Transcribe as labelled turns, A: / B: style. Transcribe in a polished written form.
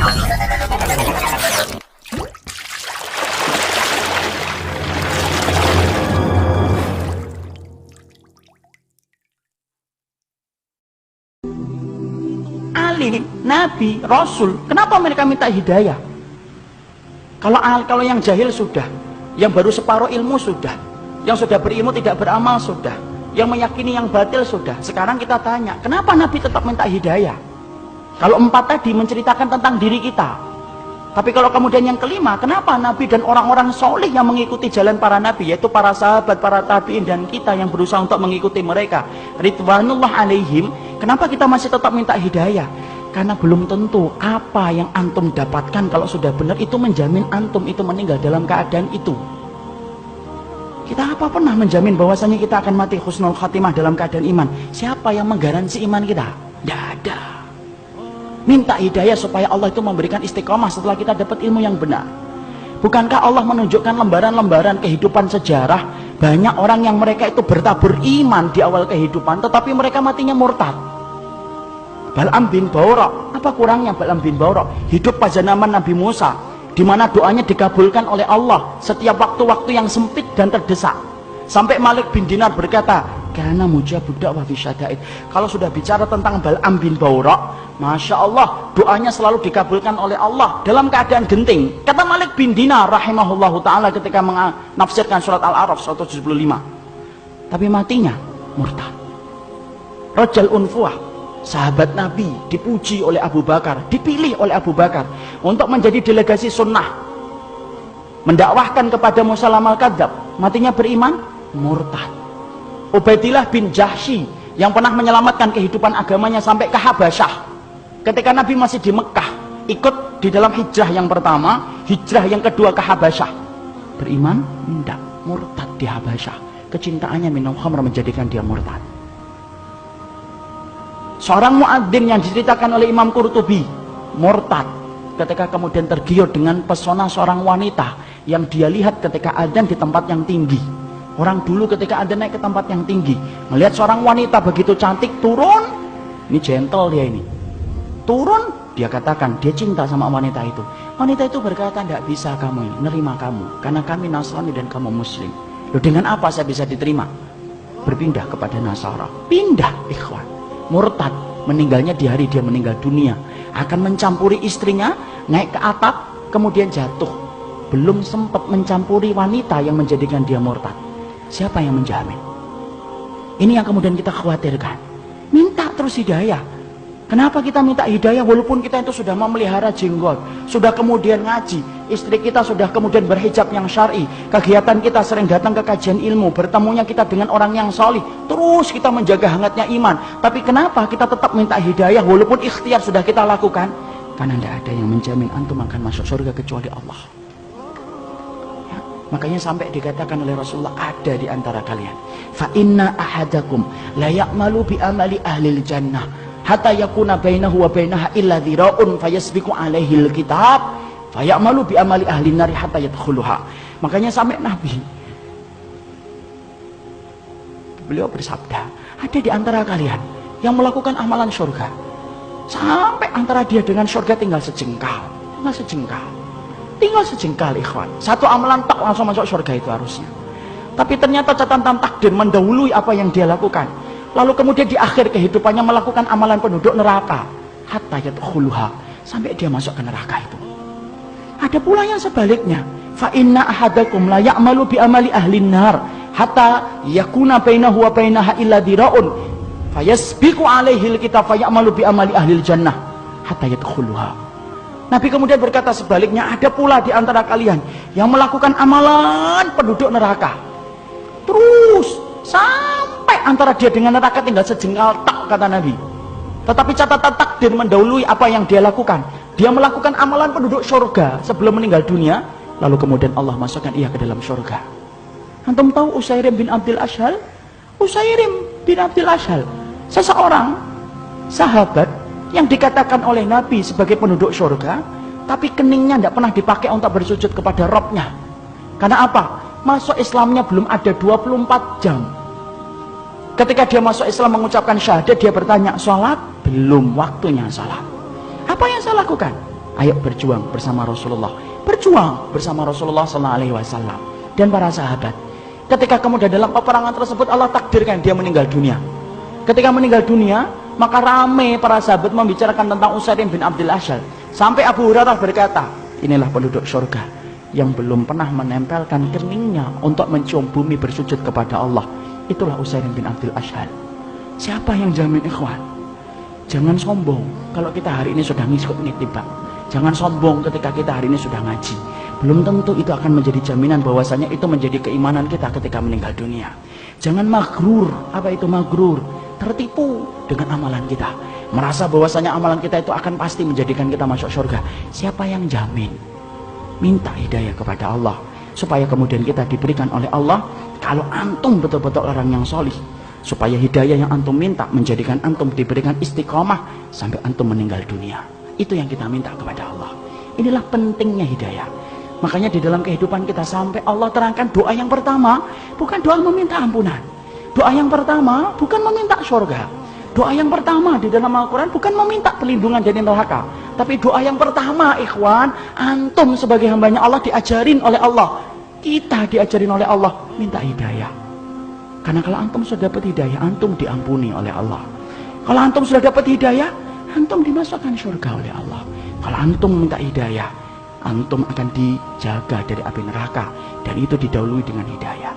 A: Ali, Nabi, Rasul, kenapa mereka minta hidayah? Kalau yang jahil sudah, yang baru separuh ilmu sudah, yang sudah berilmu tidak beramal sudah, yang meyakini yang batil sudah. Sekarang kita tanya, kenapa Nabi tetap minta hidayah? Kalau 4 tadi menceritakan tentang diri kita, tapi kalau kemudian yang kelima, kenapa Nabi dan orang-orang soleh yang mengikuti jalan para Nabi, yaitu para sahabat, para tabi'in, dan kita yang berusaha untuk mengikuti mereka, ridwanullah alaihim, kenapa kita masih tetap minta hidayah? Karena belum tentu apa yang antum dapatkan kalau sudah benar itu menjamin antum itu meninggal dalam keadaan itu. Kita apa pernah menjamin bahwasanya kita akan mati husnul khatimah dalam keadaan iman? Siapa yang menggaransi iman kita? Tidak ada. Minta hidayah supaya Allah itu memberikan istiqomah setelah kita dapat ilmu yang benar. Bukankah Allah menunjukkan lembaran-lembaran kehidupan sejarah, banyak orang yang mereka itu bertabur iman di awal kehidupan, tetapi mereka matinya murtad. Bal'am bin Ba'urah, apa kurangnya Bal'am bin Ba'urah? Hidup pada zaman Nabi Musa, di mana doanya dikabulkan oleh Allah setiap waktu-waktu yang sempit dan terdesak. Sampai Malik bin Dinar berkata, karena mujabud da'wah fi syada'id. Kalau sudah bicara tentang Bal'am bin Ba'urah, Masya Allah, doanya selalu dikabulkan oleh Allah dalam keadaan genting. Kata Malik bin Dinar rahimahullahu ta'ala ketika menafsirkan surat Al-A'raf 175. Tapi matinya murtad. Rajal Unfuah, sahabat Nabi, dipuji oleh Abu Bakar, dipilih oleh Abu Bakar untuk menjadi delegasi sunnah, mendakwahkan kepada Musailamatul Kadzdzab, matinya beriman, murtad. Ubaidillah bin Jahsy yang pernah menyelamatkan kehidupan agamanya sampai ke Habasyah, ketika Nabi masih di Mekah, ikut di dalam hijrah yang pertama, hijrah yang kedua ke Habasyah, beriman, tidak, murtad di Habasyah. Kecintaannya minum khamr menjadikan dia murtad. Seorang muadzin yang diceritakan oleh Imam Qurtubi, murtad ketika kemudian tergiur dengan pesona seorang wanita yang dia lihat ketika adzan di tempat yang tinggi. Orang dulu ketika adzan naik ke tempat yang tinggi, melihat seorang wanita begitu cantik turun, ini gentle dia ini, turun, dia katakan dia cinta sama wanita itu. Wanita itu berkata, tidak bisa kamu ini, nerima kamu, karena kami Nasrani dan kamu Muslim. Loh, dengan apa saya bisa diterima? Berpindah kepada Nasara. Pindah, ikhwan. Murtad, meninggalnya di hari dia meninggal dunia, akan mencampuri istrinya, naik ke atap, kemudian jatuh, belum sempat mencampuri wanita yang menjadikan dia murtad. Siapa yang menjamin? Ini yang kemudian kita khawatirkan. Minta terus hidayah. Kenapa kita minta hidayah walaupun kita itu sudah memelihara jenggot, sudah kemudian ngaji, istri kita sudah kemudian berhijab yang syar'i, kegiatan kita sering datang ke kajian ilmu, bertemunya kita dengan orang yang solih, terus kita menjaga hangatnya iman. Tapi kenapa kita tetap minta hidayah walaupun ikhtiar sudah kita lakukan? Karena tidak ada yang menjamin antum akan masuk surga kecuali Allah. Ya, makanya sampai dikatakan oleh Rasulullah, ada di antara kalian, fa inna ahadakum la ya'malu bi amali ahlil jannah hatta yakuna bainahu wa bainaha illa dhira'un fayasbiqu alaihi alkitab fayamalu bi amali ahli nari hatta yadkhuluha. Makanya sampai Nabi beliau bersabda, ada di antara kalian yang melakukan amalan surga sampai antara dia dengan surga tinggal sejengkal, tinggal sejengkal ikhwan. Satu amalan tak langsung masuk surga itu harusnya, tapi ternyata catatan takdir mendahului apa yang dia lakukan. Lalu kemudian di akhir kehidupannya melakukan amalan penduduk neraka hatta yadkhuluha, sampai dia masuk ke neraka itu. Ada pula yang sebaliknya, fa inna ahadakum la ya'malu bi amali ahlin nar hatta yakuna bainahu wa bainaha illa dhira'un fayasbiqu alaihi alkitab fayamalu bi amali ahlil jannah hatta yadkhuluha. Nabi kemudian berkata sebaliknya, ada pula di antara kalian yang melakukan amalan penduduk neraka, terus sampai antara dia dengan neraka tinggal sejengkal tak, kata Nabi. Tetapi catatan takdir mendahului apa yang dia lakukan. Dia melakukan amalan penduduk surga sebelum meninggal dunia, lalu kemudian Allah masukkan ia ke dalam surga. Antum tahu Usairim bin Abdul Ashhal? Usairim bin Abdul Ashhal, seseorang sahabat yang dikatakan oleh Nabi sebagai penduduk surga, tapi keningnya tidak pernah dipakai untuk bersujud kepada Robnya. Karena apa? Masuk Islamnya belum ada 24 jam. Ketika dia masuk Islam mengucapkan syahadat, dia bertanya, sholat? Belum waktunya sholat. Apa yang saya lakukan? Ayo berjuang bersama Rasulullah. Berjuang bersama Rasulullah SAW dan para sahabat. Ketika kemudian dalam peperangan tersebut Allah takdirkan dia meninggal dunia. Ketika meninggal dunia, maka ramai para sahabat membicarakan tentang Usairim bin Abdul Asyal. Sampai Abu Hurairah berkata, inilah penduduk surga yang belum pernah menempelkan keningnya untuk mencium bumi bersujud kepada Allah. Itulah Usairim bin Abdul Asyal. Siapa yang jamin, ikhwan? Jangan sombong kalau kita hari ini sudah ngikut nitibak. Jangan sombong ketika kita hari ini sudah ngaji. Belum tentu itu akan menjadi jaminan bahwasanya itu menjadi keimanan kita ketika meninggal dunia. Jangan magrur. Apa itu magrur? Tertipu dengan amalan kita. Merasa bahwasanya amalan kita itu akan pasti menjadikan kita masuk surga. Siapa yang jamin? Minta hidayah kepada Allah. Supaya kemudian kita diberikan oleh Allah. Kalau antum betul-betul orang yang solih. Supaya hidayah yang antum minta menjadikan antum diberikan istiqomah sampai antum meninggal dunia. Itu yang kita minta kepada Allah. Inilah pentingnya hidayah. Makanya di dalam kehidupan kita sampai Allah terangkan doa yang pertama bukan doa meminta ampunan. Doa yang pertama bukan meminta surga. Doa yang pertama di dalam Al-Quran bukan meminta perlindungan dari neraka. Tapi doa yang pertama, ikhwan, antum sebagai hambanya Allah diajarin oleh Allah. Kita diajarin oleh Allah minta hidayah. Karena kalau antum sudah dapat hidayah, antum diampuni oleh Allah. Kalau antum sudah dapat hidayah, antum dimasukkan surga oleh Allah. Kalau antum minta hidayah, antum akan dijaga dari api neraka, dan itu didahului dengan hidayah.